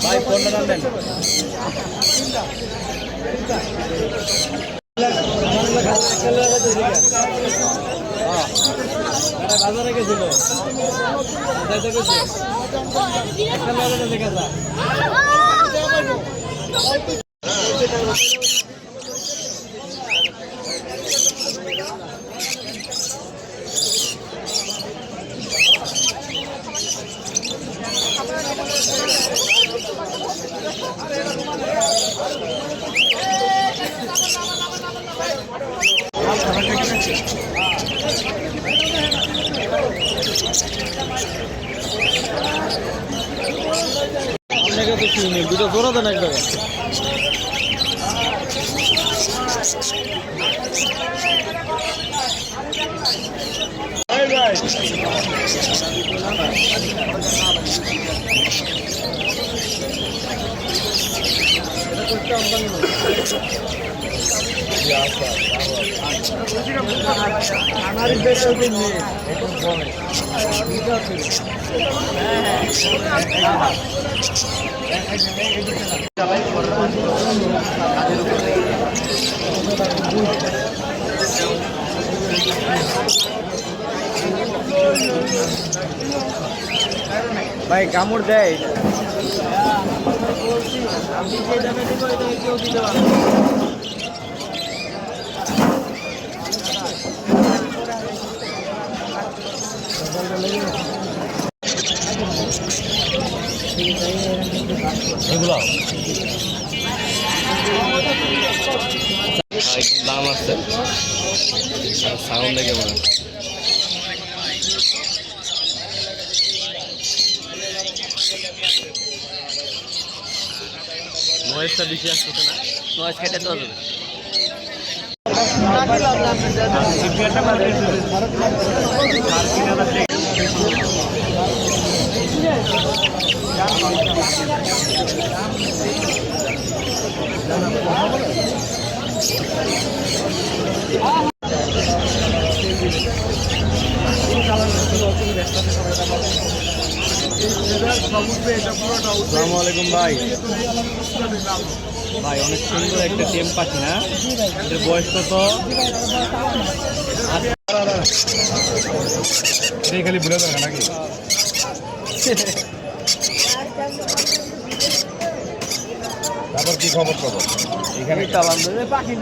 ভাই কোনটা নেন? বাজারে গেছিল দুটো জোড়া দেন এক জায়গায়। ভাই কামড় দেয় আপনি যে দামে দিব এটা কেউ দিতে পারবে এগুলো দাম আছে সাউন্ড কেমন নয়েজটা বেশি আসছে না নয়েজ খেতে তো হবে আসসালামু আলাইকুম ভাই ভাই অনেক সুন্দর একটা টেম পাখি না এদের বয়স কত খালি ভুলে যাবে নাকি তারপর কি খবর এখানে পাখি